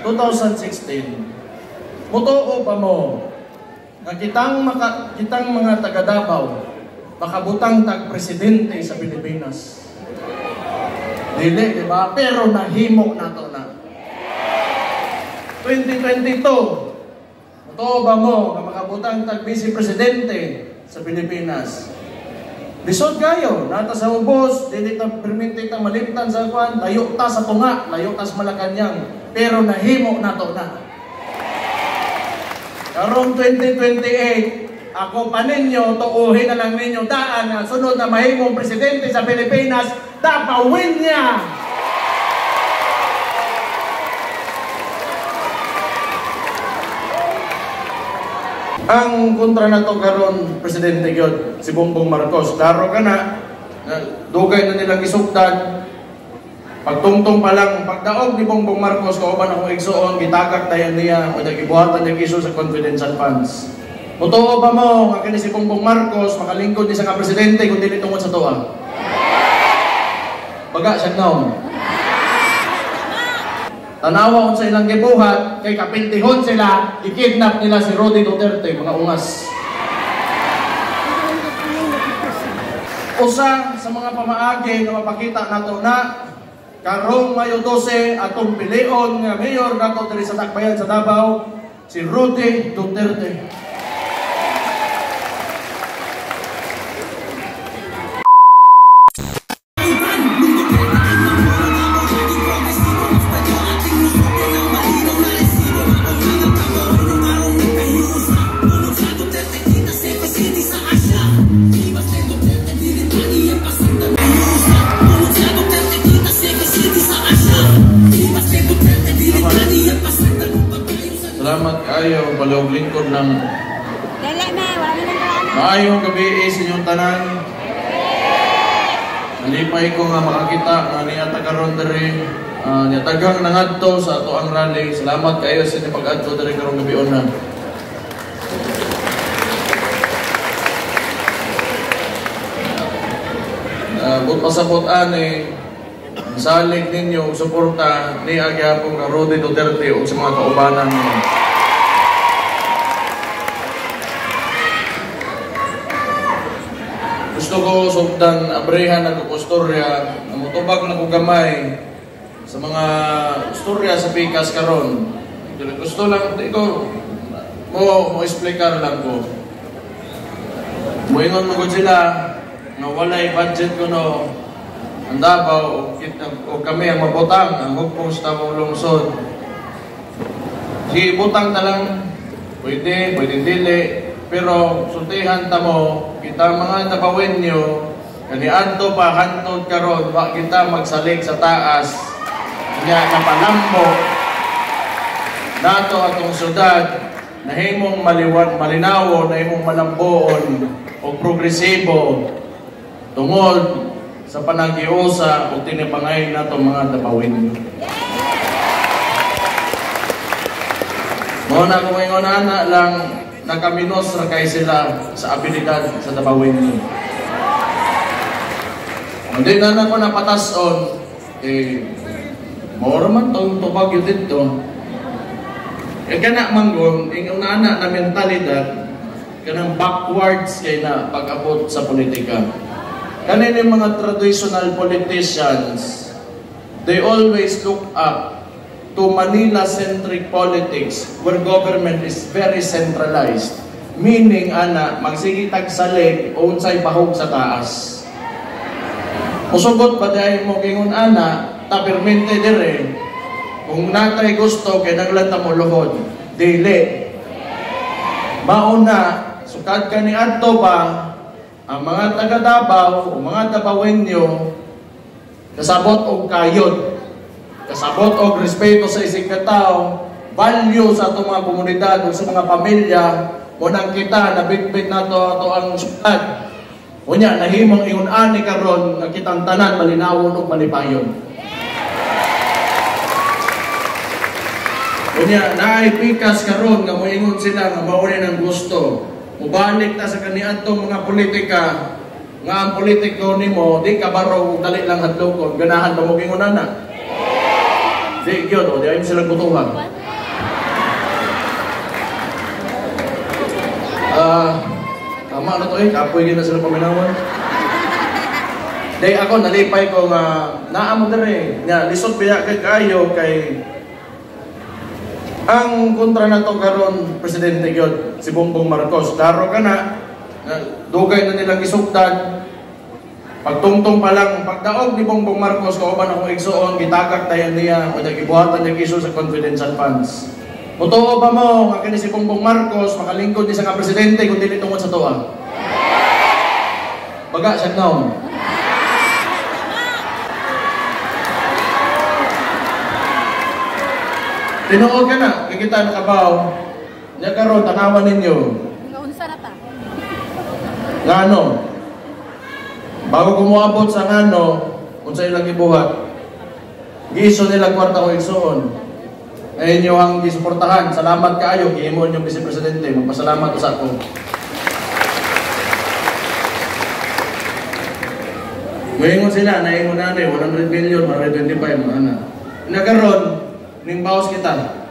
2016, mutuo pa mo nga kitang mga taga Davao makabutang tag-presidente sa Pilipinas. Dili, di ba? Pero nahimo na to na. 2022, mutuo ba mo nga makabutang tag-vice-presidente sa Pilipinas? Lisod kayo, nata sa ubos, dili ta permite ta malimtan sa kwan, layo ta sa tunga, layo ta sa Malacañang, pero nahimo nato na. Karong 2028, ako pa ninyo, tuuhin na lang ninyo daan na sunod na mahimong presidente sa Pilipinas, dapawin niya! Ang kontra na to karon Presidente gyud si Bongbong Marcos. Klaro ka na dugay na nilang isugdan. Pagtungtong pa lang pagdaog ni Bongbong Marcos kauban akong igsuon gitagak tayan niya o nagibuhatan niya isu sa confidential funds. Mutuo ba mo nga kini si Bongbong Marcos makalingkod ni sa ka presidente kun dili tungod sa tuwa? Baga siya naon. Tanawa sa ilang gibuhat, kay kapintihon sila, ikidnap nila si Rody Duterte, mga ungas. Usa sa mga pamaagi na mapakita nato na, karong Mayo 12, atong pilion nga mayor nato diri sa Tacbayan sa Davao, si Rody Duterte. Salamat kayo, balog lingkod ng maayong gabi sa inyong tanan. Nalipay ko nga makakita nga niyata karon diri niyatagang nangadto sa ato ang rally. Salamat kayo sa inyong pag-adto diri karong gabi na. But pasabot ani salig ninyo suporta ni agyapong nga Rody Duterte o sa mga kaubanan niya. Gusto ko sugdan abrehan ng kustorya na mutubag na ko gamay sa mga istorya sa pikas karon. Gusto lang ko mo explicar lang ko. Moingon mo sila nga walay budget ko no ang Davao o kami ang mabutang ang hukpos tamang lungsod. Sige, butang na lang pwede dili pero sultihan ta mo kita mga Davaoenyo kaniadto pa hantod karon wa kita magsalig sa taas nya napalambo nato atong syudad nahimong malinaw nahimong malamboon o progresibo tungod sa panagiusa o tinipangay nato mga Davaoenyo. Muna kung ingon ana lang nakaminos ra kay sila sa abilidad sa Davaoenyo. Hindi na ako napatason more man tong tubag yun dito. Kana manggon ingon ana na mentalidad kanang backwards kay na pag-abot sa politika. Kanina mga traditional politicians, they always look up to Manila-centric politics where government is very centralized. Meaning, magsigitag salig o unsay bahog sa taas. Musugot pa dahil mo kingun tapirmente dire, kung natay gusto, kay naglanta mo luhod. Dili. Mauna, sukad ka ni adto ba, ang mga taga Davao o mga Davaoenyo kasabot og kayod, kasabot og respeto sa isig katao, value sa atong mga komunidad o sa mga pamilya, mo nang kita nabitbit nato ato ang syudad. Unya nahimong ingon ani karon nga kitang tanan malinawon ug malipayon. Unya naay pikas karon nga moingon sila nga mao ng gusto. Mubalik ta sa kaniadtong mga politika nga ang politiko nimo di ka baro dali lang hadlokon ganahan ba mo gingon ana Di yun, o di ayun silang butuhan. Tama na to kapoy gina sila paminawan. Di ako, nalipay ko nga, naamo na rin, nga, lisod biya kayo kay ang kontra na to karon Presidente gyud si Bongbong Marcos. Daro ka na, dugay na nilang isugdan. Pagtungtong pa lang, pagdaog ni Bongbong Marcos, kauban akong igsuon, gitagak tayo niya, o nagibuhatan niya iso sa confidential funds. Totoo ba mo, nga kini si Bongbong Marcos, makalingkod niya sa ka-presidente kung dili tungod sa tuwa? Baga, siya naon. Tinuod ka na, kikita nakabaw, niya karon tanawan ninyo. Unsa na ta? Nga ano, bago kumuabot sa ngano, kung sa ilang ibuhat, giiso nila kwarta o igsoon. Ay inyo ang gisuportahan. Salamat kaayo, giimo inyong Vice Presidente. Magpasalamat sa ako. Ngayon sila, naingon na 100 million, 125, mga anak. Nagaron, ning bawas kita.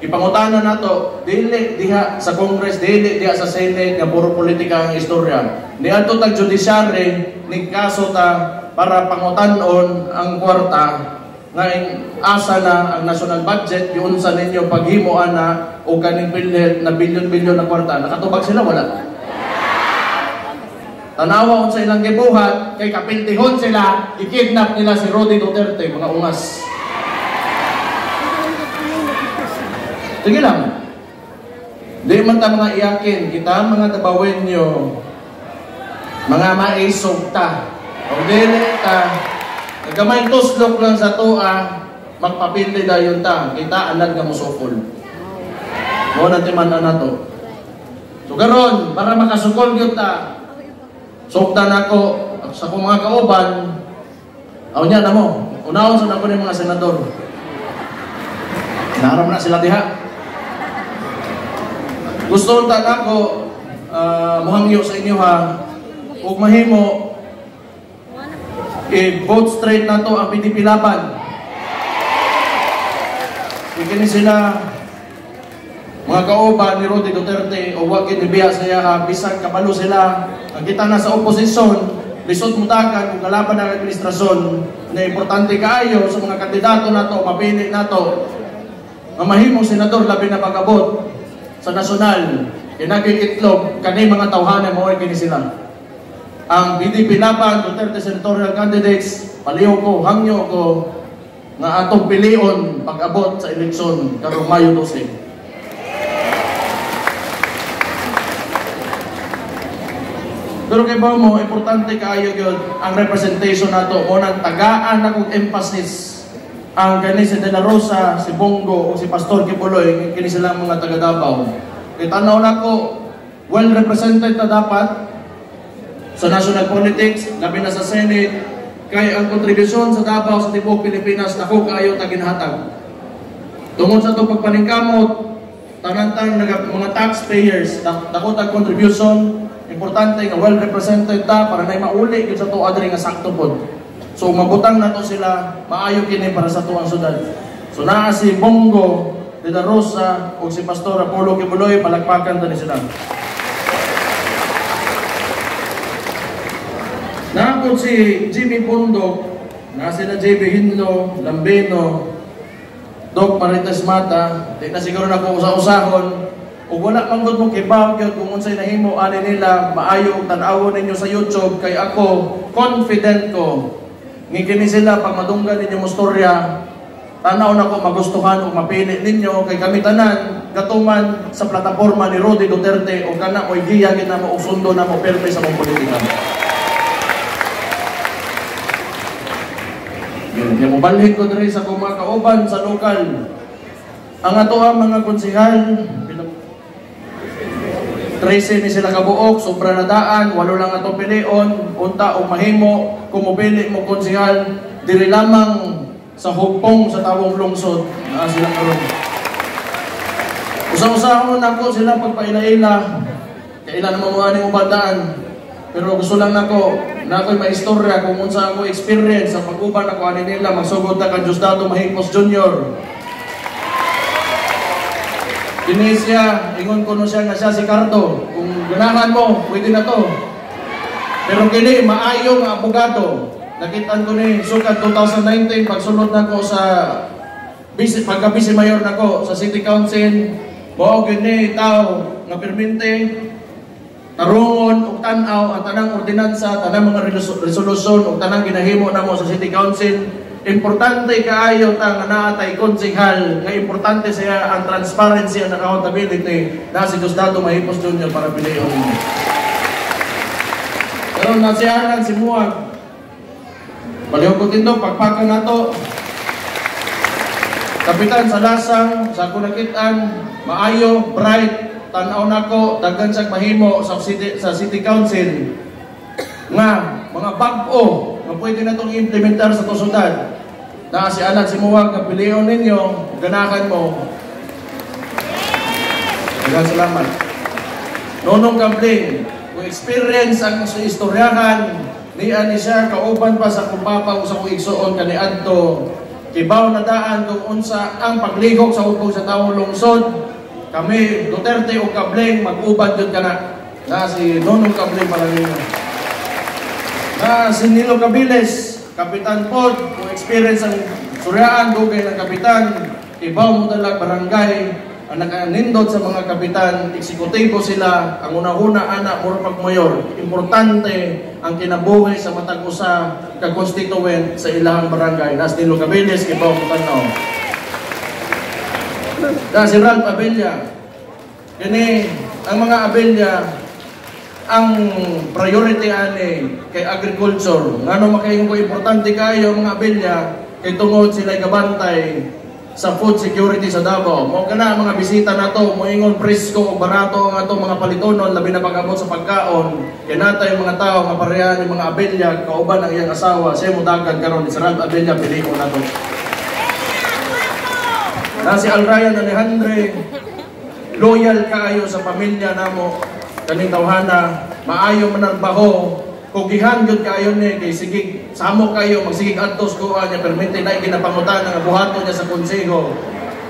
Ipangutana nato, dili diha sa Congress, dili diha sa Senate nga puro politika ang istorya. Niadto tag judiciary ning kaso ta para pangutan-on ang kwarta nga asa na ang national budget giunsa ninyo paghimoan na o kaning pilit na bilyon-bilyon na kwarta. Nakatubag sila wala. Tanawa sa ilang gibuhat kay kapiltihon sila, ikidnap nila si Rodi Duterte, mga ungas. Sige lang. Di man ta mga iyakin, kita mga tabawenyo, mga maisog ta. O dili ta, nagkamay tuslok lang sa tua, magpapili dayon ta, kita anad nga musukol. Mo na timan na to. So karon, para makasukol gyud ta, suktan ako sa akong mga kauban, aw niya na mo, unahon sa nako ni mga senador. Naram na sila diha. Gusto ta nako muhangyo sa inyo ha, ug mahimo i-vote straight na to ang PDP laban. Ikini sila mga kauban ni Rodi Duterte o wag kinibiya siya bisag kabalo sila. Ang kita na sa oposisyon, lisod mutagan kung kalaban ng administrasyon na importante kaayo sa mga kandidato nato, mapili nato. Ang mahimong senador labi na pag-abot sa nasyonal, kinaging itlog, kanay mga tawhanan mo kini sila. Ang PDP laban, Duterte senatorial candidates, paliw ko, hangyo ko, nga atong pilion pag-abot sa eleksyon karong Mayo 12. Pero kay ba mo, importante kaayo yun, ang representation nato mo nang tagaan na kong emphasis ang kani si De La Rosa, si Bongo, o si Pastor Kibuloy, kini silang mga taga Davao. Kaya tanaw na ko, well represented na dapat sa national politics, labi na sa Senate, kay ang kontribusyon sa Davao sa tibuok Pilipinas, nako kaayo taginhatag. Tungod sa itong pagpaningkamot, tanang-tanang mga taxpayers, nako tag contribution, importante nga well represented ta para na mauli gyud sa tuwa diri nga sakto pod. So mabutang nato sila maayo kini para sa tuwang syudad. So naa si Bongo, De La Rosa ug si Pastor Apollo Kibuloy, palakpakan ta ni sila. Naapod si Jimmy Bundok, na sila JB Hinlo, Lambeno, Doc Marites Mata, di na siguro na kung usa-usahon. Kung wala pang good mong kibaw kung unsay nahimo ani nila maayo og tan-awon ninyo sa YouTube, kay ako confident ko ngikini sila pag madunggan ninyo mo storya, tanaw na ko magustuhan ug mapili ninyo kay kami tanan gatuman sa plataporma ni Rodi Duterte o kana mo'y giya gid na mo og sundo na mo perme sa mong politika. Yung mubalhin ko diri sa mga kauban sa lokal. Ang ato mga konsehal 13 ni sila kabuok, sobra na daan, walo lang atong pilion, unta o mahimo, kumubili mo konsehal, diri lamang sa hugpong sa tawong lungsod, na sila karon. Usa-usahon na ko sila pagpaila-ila, kailan naman mga ning ubandaan, Pero gusto lang nako na ako'y maistorya kung unsa ako experience sa pag-uban ako ani nila magsugod ta kang Diosdado Mahipos Jr. Kini siya, ingon ko no siya nga siya si Cardo. Kung ganahan mo, pwede na to. Pero kini maayo nga abogado. Nakitaan ko ni sukat 2019 pagsulod nako sa pagka-vice mayor nako sa City Council. Mao gini tao nga permente tarungon ug tan-aw ang tanang ordinansa, tanang mga resolusyon ug tanang ginahimo namo sa City Council. Importante kaayo ta nga naatay konsehal nga importante siya ang transparency and accountability na si Diosdado Mahipos Jr. para piliyon. Pero nasiyaran si Muag. Baliw ko tindog pagpaka nato. Kapitan sa lasang sa kunakitaan maayo bright tan-aw nako daghan siyang mahimo sa City Council nga mga bag-o nga pwede na itong implementar sa tusudan. Na si Alan Simuwag nga piliyon ninyo, ganahan mo. Daghang salamat. Nonong Kabling, kung experience ang istoryahan, niya ni siya kauban pa sa kumpapa o sa kuigsoon kaniadto. Kibaw na daan kung unsa ang paglihok sa ubog sa taong lungsod. Kami, Duterte o Kabling, mag-uban yun ka na si Nonong Kabling Palangino. Na si Nilo Cabiles, Kapitan Pod, kung experience ang suryaan, dugay ng kapitan, ibaw mo talag barangay, ang nakanindot sa mga kapitan, eksekutibo sila, ang una-una anak, mura pagmayor. Importante ang kinabuhi sa matag usa ka-constituent sa ilang barangay. Nas Nilo Cabiles, ibaw mo tanaw. Na si Ralph Abella, kini ang mga Abella, ang priority ani kay agriculture. Ngano makaingon ko importante kayo mga Abella kay tungod sila gabantay sa food security sa Davao. Mao kana mga bisita nato moingon presko o barato ang ato mga palitonon labi na pag-abot sa pagkaon. Kay natay mga tao nga pareha ni mga Abella kauban ang iyang asawa siya modagan karon ni Ralph Abella piliko nato. Na si Alrayan Alejandre, loyal kaayo sa pamilya namo, kaning tawhana, maayo manarbaho, kugihan gyud kaayo ni kay sige samo kayo magsigig adtos ko anya permente na ginapangutan nga buhaton niya sa konseho.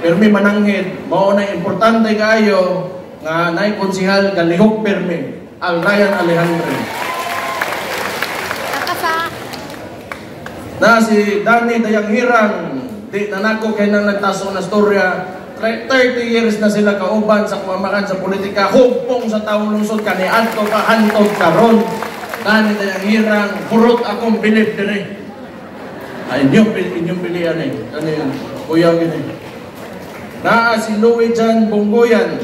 Permi mananghid, mao na importante kaayo nga nay konsehal galihok permi, Alrayan Alejandre. Na si Danny Dayanghirang, di na nako kay nang nagtaso na storya 30 years na sila kauban sa kumamakan sa politika hugpong sa taong lungsod kaniadto ka hantod karon Dani Dayanghirang purot akong bilib dire ay inyong pilihan kani kuya gini na si Louie Jan Bonggoyan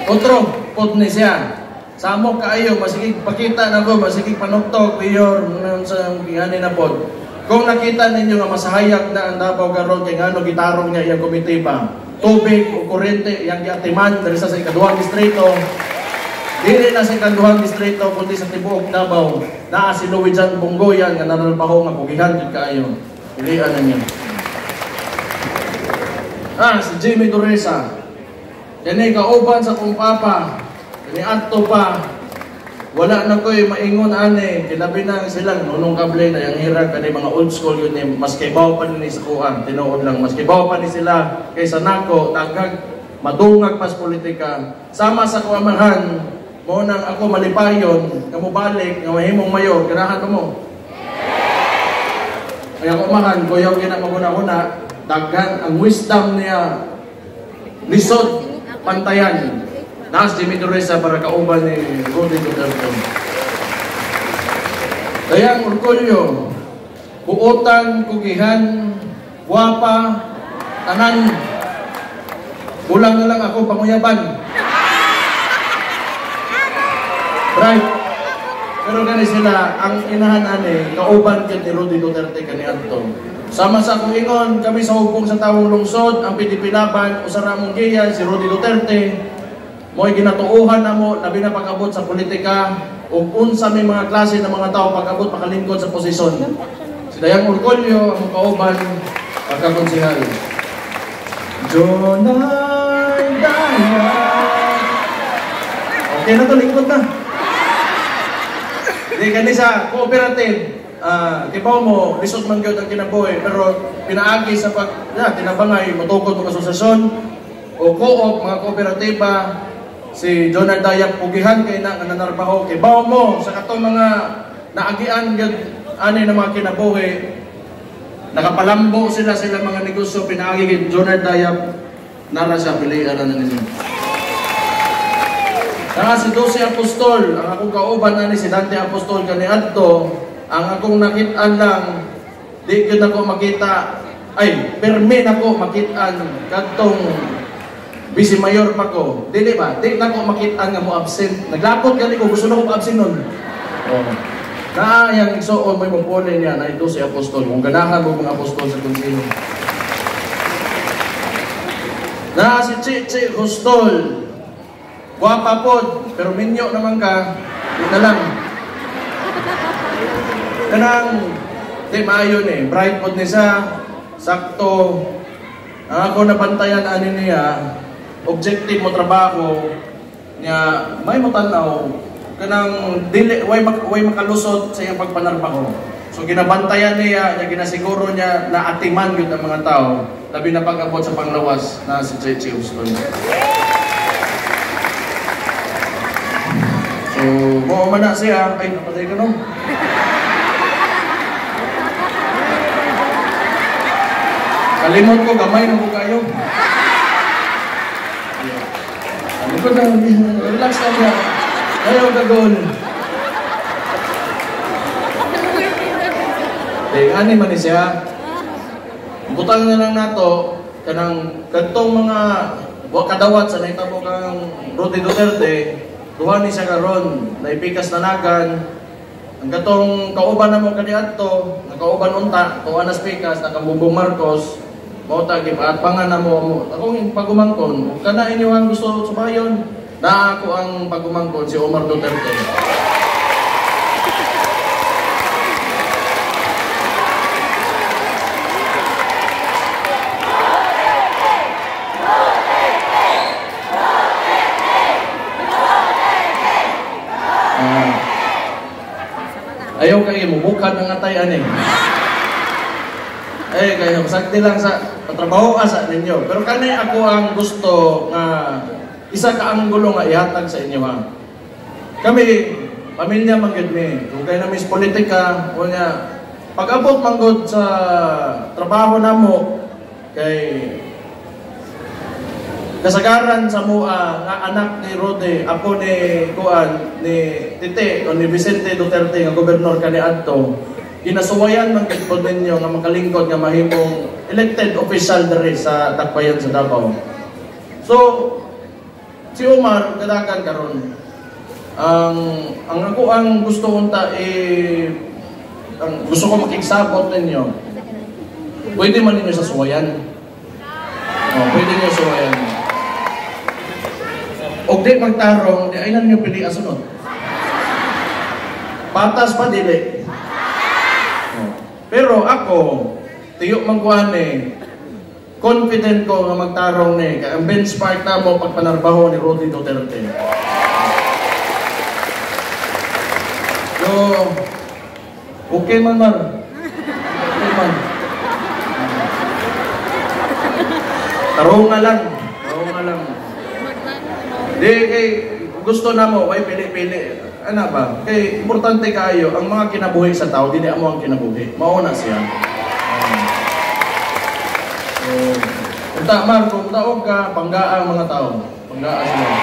otro pod ni siya samo kaayo, masigig pakita na ko, masigig panuktok, mayor, sa gihani na pod. Kung nakita ninyo nga masahayag na ang Davao karon kay ngano gitarong niya iyang komitiba, tubig o kuryente, iyang giatiman, dari sa ikaduhang distrito, dili na sa ikaduhang distrito, kundi sa tibuok Davao, naa si Louie Jan Bonggoyan, nga naralpaho nga pugihan yun kaayo. Pilihan na niya. Si Jimmy Dureza, yan ay kauban sa kumpapa, ni adto pa wala na ko'y maingon ane kilabi na silang Nonong Kabling na yung hirang kani mga old school yun eh, mas kibaw pa ni sa kuhan tinuod lang mas kibaw pa ni sila kaysa nako tagag madungag pas politika sama sa kuamahan mo nang ako malipayon nga mobalik nga mahimong mayor ganahan mo kaya kumahan kuyaw gina maguna-una daghan ang wisdom niya lisod pantayan. Nas Jimmy Dureza para kauban ni Rudy Duterte. Dayang orgulyo, buotan, kugihan, guwapa, tanan. Kulang na lang ako panguyaban. Right. Pero gani sila, ang inahan ani, kauban kay ni Rudy Duterte kaniadto. Sama sa akong ingon, kami sa hugpong sa taong lungsod, ang PDP-laban, usara mong giya, si Rudy Duterte, mo'y ginatuuhan na mo, labi na pag-abot sa politika, o unsa may mga klase ng mga tao pag-abot makalingkod sa posisyon. Si Dayang Orgulyo, ang kauban, pagkakonsihal. Jonay Dayang, Okay na to, lingkod na. Hindi, kanisa, cooperative. Kibaw mo, lisod man gyud ang kinabuhi, pero pinaagi sa tinabangay, matukod mo asosasyon, o co-op, mga kooperatiba, si Jonard Dayak Pugihan, kay na nanarbaho, kibaw mo, sa katong mga naagian gyud ani na mga kinabuhi, nakapalambo sila mga negosyo, pinaagi kay Jonard Dayak, nara siya, pilihan na ninyo. Nga si 12 Apostol, ang akong kauban na ni si Dante Apostol kaniadto, ang akong nakitaan lang, di ko na ko makita, permi na ko makitaan kadtong Bisi Mayor pa ko. Di ba? Di na ko makitaan nga mo absent. Naglapot gali ko, gusto na ko absent nun. Naayang igsoon may mapulin niya na ito si Apostol. Kung ganahan mo mga Apostol sa konsilo. Na si Chichi Apostol. Guwapa po, pero minyo naman ka, yun na lang. Kanang, di maayon bright po niya, sakto. Ang ako nabantayan ani niya, objective mo trabaho, niya may matanaw, kanang dili, way makalusot sa iyang pagpanarbaho. So ginabantayan niya, ginasiguro niya na atiman yun ang mga tao, labi na pag-abot sa panglawas na si Chichi Apostol. So, mo man na siya, napatay ka nung. Kalimot ko, gamay na ko kayo. Ano ko na, relax ka siya. Ayaw gagol. Ani man siya. Butang na lang nato, kantong mga kadawat sa naitabo kang Rodi Duterte, duha ni siya karon, naipikas na nagan. Ang katong kauban na mo kaniadto, nakauban unta, tuwa na spikas, nakambubong Marcos, mauta gipaatpangan na mo. Akong pagumangkon, kana inyo ang gusto subayon, na ako ang pagumangkon si Omar Duterte. Ayaw kayo mo, bukad ng atayan kayo, sakti lang sa patrabaho sa ninyo. Pero kani ako ang gusto nga isa ka anggulo nga ihatag sa inyo ha. Kami, pamilya manggid mi. Kung kayo na mis politika, o niya, pag-abot manggod sa trabaho namo, kay kasagaran sa mua nga anak ni Rode, apo ni Kuan, ni Tite o ni Vicente Duterte nga gobernador kaniadto, kinasuwayan man kitpod ninyo nga makalingkod nga mahimong elected official diri sa Dakbayan sa Davao. So si Omar kadakan karon ang ako ang gusto unta ang gusto ko makigsabot ninyo. Pwede man ninyo sa suwayan. Pwede niyo suwayan. O di magtarong, di ay na niyo pili asunod. Patas pa dili. Pero ako, tiyo mangkuhan confident ko nga magtarong kaya ang benchmark na mo pagpanarbaho ni Rodi Duterte. So, okay man. Okay man. Tarong nga lang. Di kay gusto na mo, ay pili-pili. Ano ba? Kay importante kayo, ang mga kinabuhi sa tao, dili amo ang kinabuhi. Mauna siya. Unta man, kung taog ka, panggaan mga tao. Panggaan sila.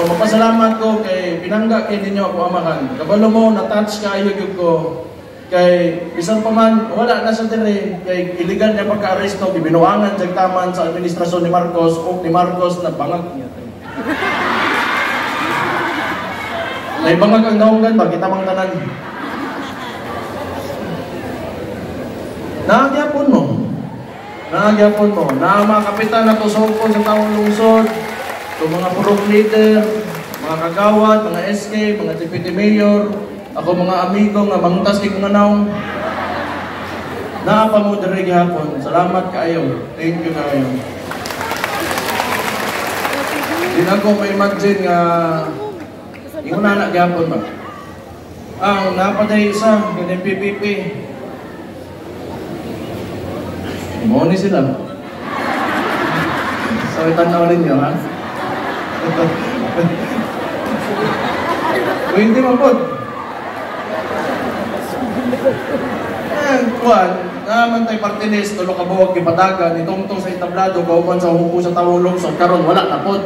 Mapasalamat ko kay pinangga kay ninyo ako amahan. Kabalo mo, na-touch kayo yun ko. Kay isang pa man, wala na sa dire. Kay iligan niya pagka-aresto, binuangan jagtaman sa administrasyon ni Marcos o ni Marcos na bangag niya. Naibangag ang naunggan, bakit amang tanan? Naagyapon mo. Na mga kapitan na tusokon sa taong lungsod, itong mga purong leader, mga kagawad, mga SK, mga deputy mayor, ako mga amigo nga mangtas kay kung anaw. Naapa mo diri gihapon. Salamat kaayo. Thank you kaayo. Di na ko ma-imagine nga yung nanak gapon ba? Ang napatay isa, ganyan PPP. Mo ni sila. So, itanaw ninyo, ha? O hindi mo po. Kuwan, naman tayo partinis, tulo ka buwag kipadagan, itong sa itablado, kauban sa hupo sa tawong lungsod, karon wala na po.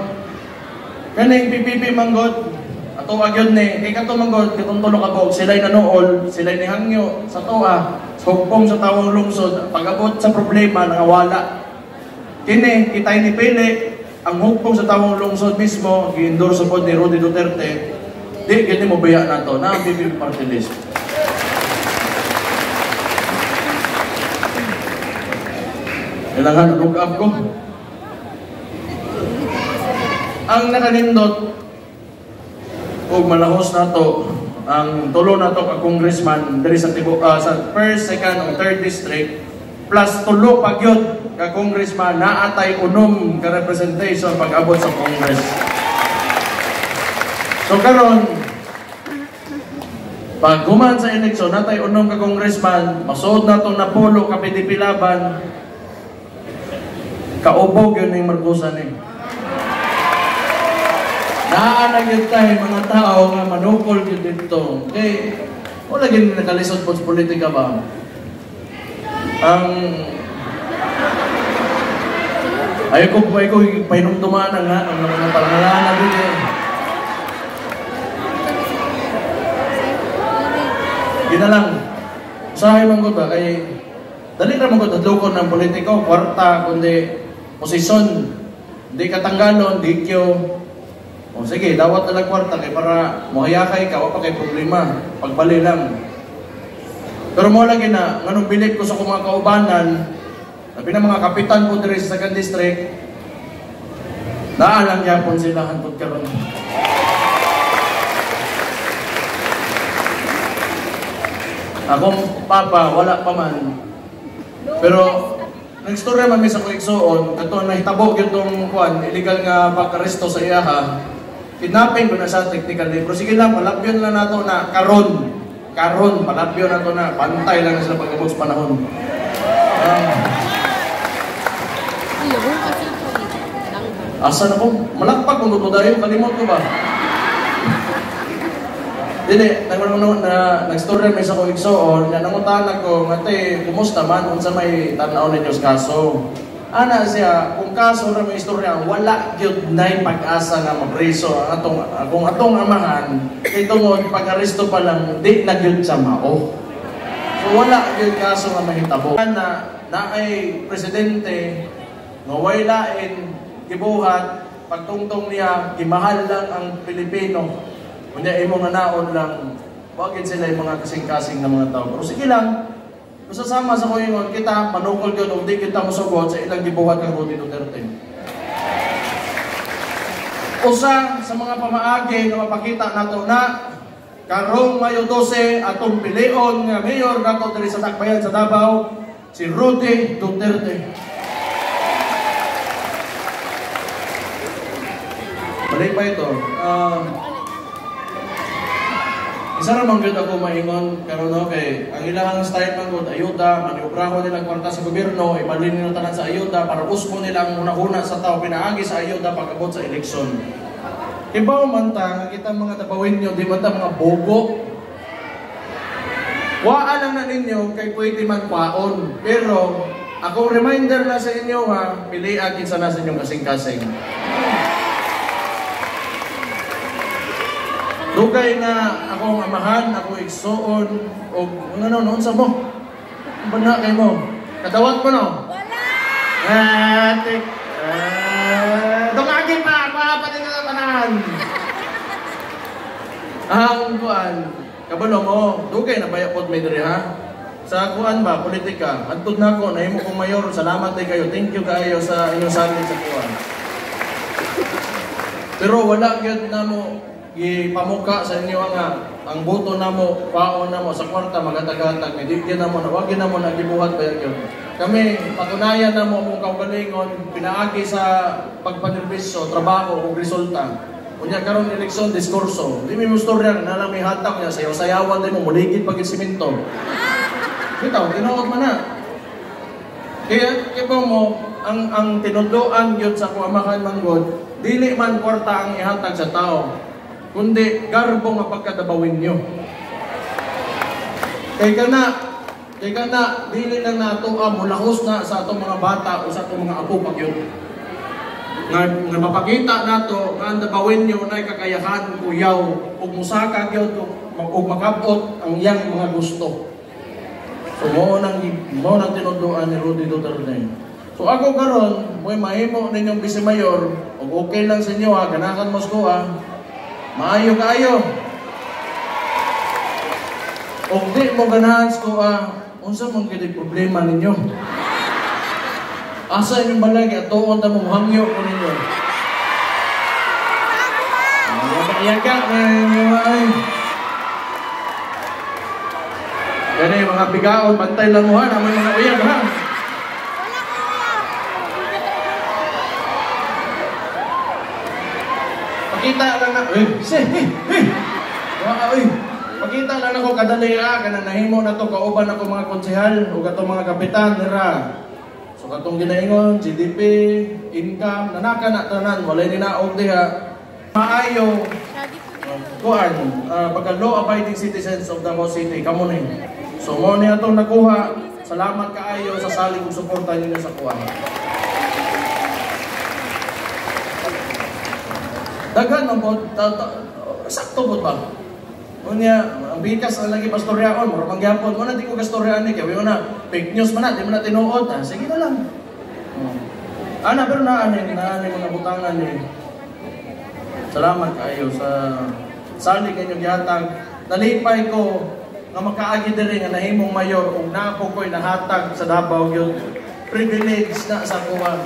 Kaning PPP manggod, ato agyon ni, kay kato manggod, katong tulo ka buwag, sila'y nanuol, sila'y nihangyo sa toa, sa hukpong sa tawong lungsod, pag-abot sa problema, nangawala. Kini, kitay ni Pili, ang hukpong sa tawong lungsod mismo, gi-endorse po ni Rudy Duterte, di, gini mo baya na to, na ang PPP party list. Kailangan look up ko. Ang nakanindot, o malahos na to, ang tulo na to ka congressman dari sa 1st, 2nd, o 3rd district, plus tulo pag yun ka congressman na atay unom ka representation pag-abot sa Congress. So karon, pag human sa eleksyon, natay unom ka congressman, masod na itong napulo ka PDP laban, kaubog yun yung Marcosan eh. Naanag yun tayo mga tao nga manukol yun dito. Okay, wala gini nakalisod po sa politika ba? Ayaw ko painumduman nga ang mga palangalan din eh. Gina lang, usahay man ko ba, kay dali na man ko tadlukon ng politiko, kwarta, kundi posisyon, di katanggalon, di kyo. O sige, dawat na lang kwarta kay para mohayakay ka, wala pa kay problema, pagbali lang. Pero mo lagi na, nganong bilip ko sa mga kaubanan, sabi na mga kapitan po diri sa 2nd district, naalang yapon sila hantod karon. Akong papa, wala pa man. Pero, nag-story man sa kuliksoon, kato nahitabo itong illegal nga pag-aresto sa iyaha, kidnapping ko na sa technically. Pero sige lang, palabyon lang nato na karon, palabyon nato na, pantay lang na sila pag-abot sa panahon. Asa na po? Malakpak kung tutudayo, kalimot ko ba? Dili, nag-story may sa kuliksoon, nanguntahan ako, ngati, kumusta man, unsa may tanaw ninyo sa kaso. Ana siya, kung kaso na may istorya, wala gyud nay pag-asa nga mapreso kung atong amahan, kay tungod pag-aresto pa lang, di na gyud sa mao. So wala gyud kaso nga mahitabo. Na ay presidente, nga way lain, gibuhat, pagtungtong niya, gimahal lang ang Pilipino. Kunya imong nanaon lang, wagin sila yung mga kasing-kasing na mga tao. Pero sige lang, kung sasama sa kuhingon, kita, panukol yun, o di kita musugot sa ilang gibuhat ng Rudy Duterte. Usa sa mga pamaagi na mapakita nato na karong Mayo 12 atong pilion nga mayor nato diri sa Tacbayan sa Davao, si Rudy Duterte. Balik pa ito. Isa naman gud ako maingon karon no kay ang ilang style man gud ayuda, maniobraho nila kwarta sa gobyerno, ibalhin nila tanan sa ayuda para usbo nila ang una-una sa tao pinaagi sa ayuda pag-abot sa eleksyon. Ibaw man ta kita mga Dabawenyo, di man ta mga bogo. Kuhaan lang na ninyo kay pwede man kwaon. Pero akong reminder na sa inyo ha, pilian kinsa na sa inyong kasing-kasing. Dugay na akong amahan, akong igsoon, o ano, noon sa mo? Bana kay mo? Kadawat mo no? Wala! Dumagin pa! Papapatin ka na tanan! Ang kuan, kabalo mo, dugay na bayapod may diri ha? Sa kuan ba, politika, antod na ko, nahimo kong mayor, salamat din kayo, thank you kayo sa inyong salit sa kuan. Pero wala gyud na mo, ipamuka sa inyo ang boto namo, paon namo sa kwarta magatag-atag, hindi na mo na wag na mo nagibuhat ba yun. Kami, patunayan na mo mong kaugalingon, pinaagi sa pagpanerbisyo, trabaho o resulta. Kunya karon eleksyon, diskurso. Di mo istorya na lang may hatak niya, sayaw-sayawan din mo, muligid pag siminto. Bitaw, tinuod man na. Kaya mo, ang tinuduan yun sa kuamakan manggod, dili man kwarta ang ihatag sa tao, kundi garbo nga pagkadabawin nyo. Kaya na, dili lang nato mulahos na sa atong mga bata o sa atong mga apo pag yun. Nga mapakita nato nga ang dabawin nyo na kakayahan, kuyaw, o musaka yun, o makabot ang iyang mga gusto. So, mo nang tinuduan ni Rudy Duterte. So, ako karon, may mahimo ninyong Vice Mayor, o okay lang sa inyo ha, ganahan mo ko ha, maayo kayo. O di mo ganahan ko ha, unsa mong kiti problema ninyo? Asa inyong balagi at tuon na mong hangyo ko ninyo. Ayaga na ninyo ay. Kaya yung mga bigaon, bantay lang mo ha, naman mga uyag ha. Pakita lang na, pakita lang ako kadali ha, kanang nahimo na to, kauban ako mga konsehal, o katong mga kapitan, nira. So katong ginaingon, GDP, income, nanaka na tanan, walay ninaog diha. Maayo, kuan, pagka law-abiding citizens of Davao City, kamo na yun. So mo niya itong nakuha, salamat kaayo sa saling kong suporta ninyo sa kuha. Daghan mo po, sakto po ba? Unya, ang bikas ang lagi pastoryaon, marang mangyapon mo na, di ko kastoryaon eh, kaya na, fake news man na, di mo na tinuod, ha? Sige na lang. Ana, pero naanin mga butangan eh. Salamat kayo sa salig kanyong gihatag. Nalipay ko nga makaagi diri nga nahimong mayor ug napo ko'y nahatag sa Davao yun. Privilege na sa kuha.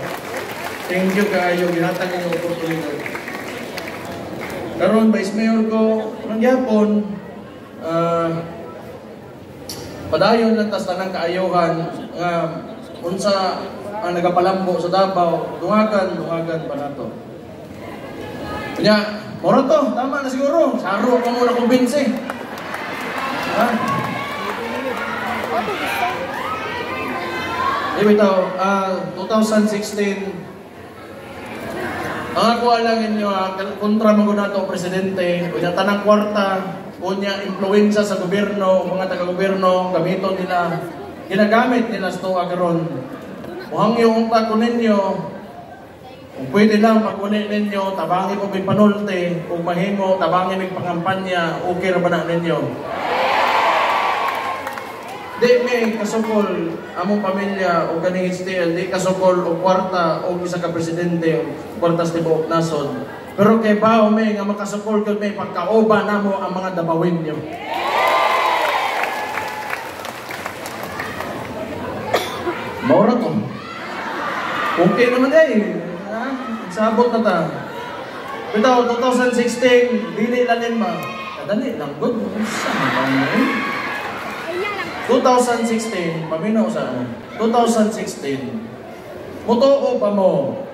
Thank you kayo gihatag ninyong oportunidad. Karon Vice Mayor ko nang gyapon padayon lang tas tanang kaayohan nga unsa ang nagapalambo sa Davao, dungagan pa nato. Kanya, moro to, tama na siguro. Saro pa muna kumbinsi. Ha? Bitaw, 2016, ang ako alam ninyo, kontra mo na ito, presidente, kunya tanang kwarta, kunya influensya sa gobyerno, mga taga-gobyerno, gamiton nila, ginagamit nila sa ito agaron. Muhang yung tako ninyo, kung pwede lang pag-ulit ninyo, tabangin mo may panulte, kung mahimo, tabangin may pangampanya, okay na ba na ninyo? Di may kasukol, among pamilya, o kaning STL, di kasukol, o kwarta, o isa ka presidente, o kwarta sa tibuok nasod. Pero kay bao may nga makasukol kung may pagkaoba na mo ang mga dabawin nyo. Maura to. Okay naman eh. Sabot na ta. Bitaw, 2016, dili lalim ba? Kadali lang, good. Saan ba mo? 2016, paminaw sa 2016, mutuo pa mo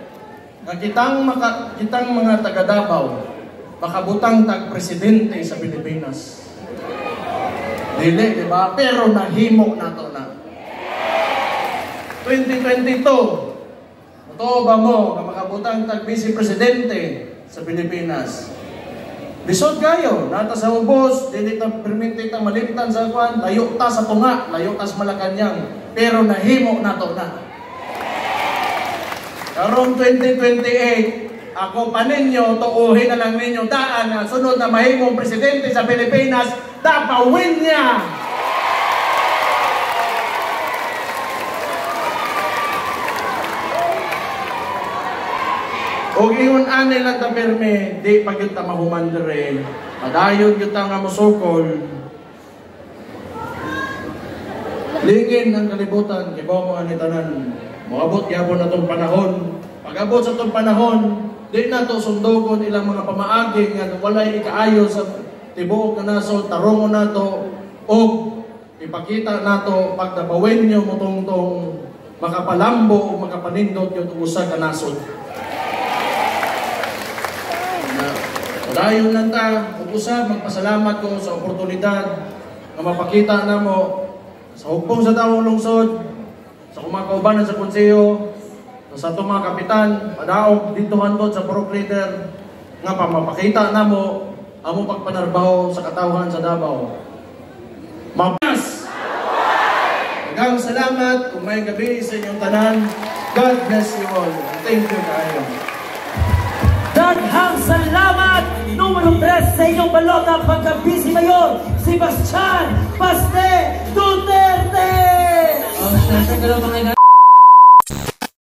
nga kitang mga taga Davao makabutang tag-presidente sa Pilipinas. Dili, di ba? Pero nahimo na to na. 2022, mutuo ba mo nga makabutang tag-vice-presidente sa Pilipinas? Bisod kayo, nata sa ubos, dili ta permite ta malimtan sa kwan, layo ta sa tunga, layo ta sa Malacañang, pero nahimo nato na. Karong 2028, ako pa ninyo, tuuhin na lang ninyo daan na sunod na mahimong presidente sa Pilipinas, tapawin niya! O ingon ani lang ta perme, di pa gyud ta mahuman dire. Padayon gyud ta nga mosukol. Lingin ang kalibutan, kibaw mo ani tanan. Moabot gyapon natong panahon. Pag-abot sa tong panahon, di na to sundogon ilang mga pamaagi nga walay ikaayo sa tibuok na nasod, tarungon nato og ipakita nato pagdabawin nyo mo tong makapalambo o makapanindot yung usa ka nasod. Dayon lang ta, usab magpasalamat ko sa oportunidad na mapakita na mo sa hugpong sa taong lungsod, sa kumakaubanan sa konseyo, sa itong mga kapitan, padaog dito handod sa Purok Leader, nga pa mapakita na mo ang pagpanarbaho sa katawhan sa Davao. Mapas! Magang salamat, kung may gabi sa inyong tanan. God bless you all. Thank you kayo. Daghang salamat! Numero 3 sa inyong balota pagka-Vice Mayor, Sebastian Paste Duterte!